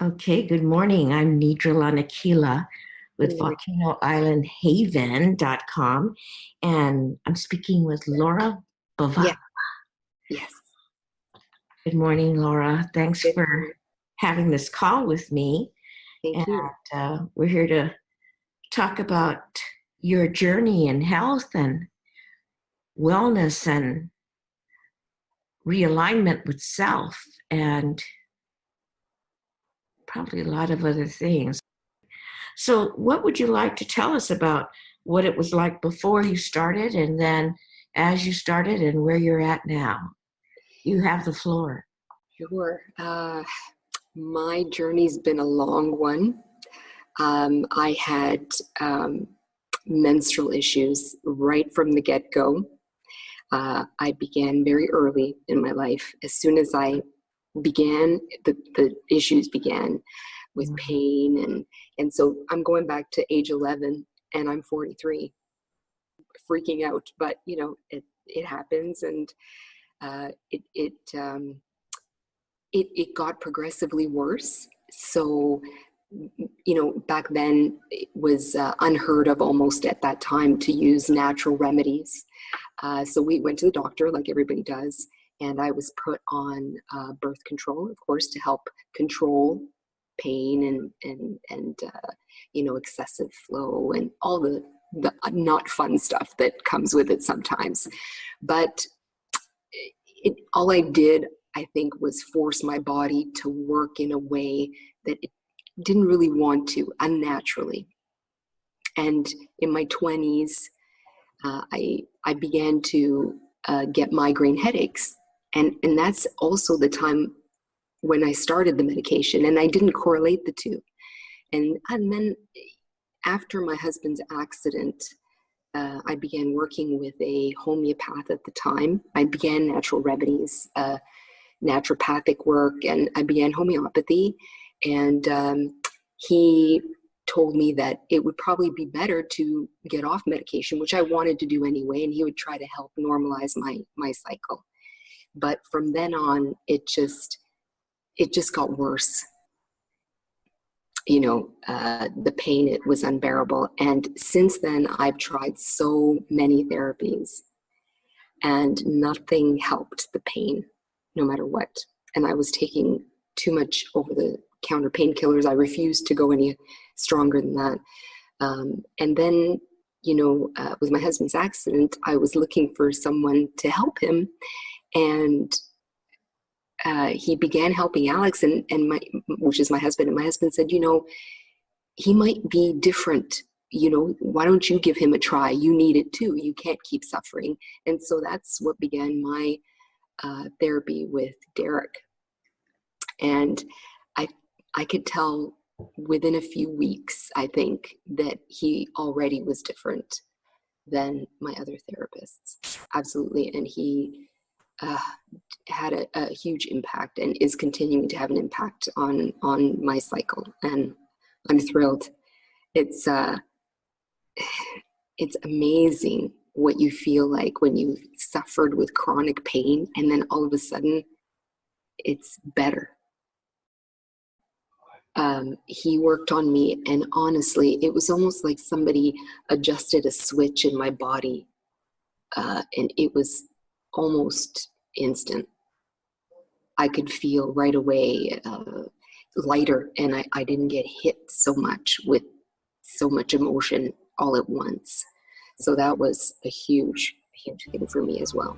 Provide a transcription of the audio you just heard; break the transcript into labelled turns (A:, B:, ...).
A: Okay, good morning. I'm Nidra Lanakila
B: Good
A: with
B: morning.
A: volcanoislandhaven.com, and I'm speaking with Laura Bava.
B: Yeah, yes.
A: Good morning, Laura. Thanks
B: Good
A: for
B: morning.
A: having this call with me. And
B: Thank you.
A: we're here to talk about your journey in health and wellness and realignment with self, and probably a lot of other things. So, what would you like to tell us about what it was like before you started and then as you started and where you're at now? You have the floor.
B: Sure. My journey's been a long one. I had menstrual issues right from the get-go. I began very early in my life. As soon as I began, the issues began with
A: Mhm.
B: pain. And so I'm going back to age 11 and I'm 43, freaking out. But, it happens. And uh, it, it, um, it got progressively worse. So, back then it was unheard of almost at that time to use natural remedies. So we went to the doctor like everybody does, and I was put on birth control, of course, to help control pain and excessive flow and all the not fun stuff that comes with it sometimes. But all I did, I think, was force my body to work in a way that it didn't really want to, unnaturally. And in my 20s, I began to get migraine headaches. And that's also the time when I started the medication, and I didn't correlate the two. And then after my husband's accident, I began working with a homeopath at the time. I began natural remedies, naturopathic work, and I began homeopathy. And he told me that it would probably be better to get off medication, which I wanted to do anyway, and he would try to help normalize my cycle. But from then on, it just got worse. The pain, it was unbearable. And since then, I've tried so many therapies, and nothing helped the pain, no matter what. And I was taking too much over the counter painkillers. I refused to go any stronger than that. And then, with my husband's accident, I was looking for someone to help him. And he began helping Alex, which is my husband. And my husband said, he might be different. Why don't you give him a try? You need it too. You can't keep suffering. And so that's what began my therapy with Derek. And I could tell within a few weeks, I think, that he already was different than my other therapists. Absolutely. And he uh, had a huge impact and is continuing to have an impact on my cycle. And I'm thrilled. It's it's amazing what you feel like when you suffered with chronic pain and then all of a sudden it's better. He worked on me, and honestly, it was almost like somebody adjusted a switch in my body, and it was almost instant. I could feel right away lighter, and I didn't get hit so much with so much emotion all at once. So that was a huge, huge thing for me as well.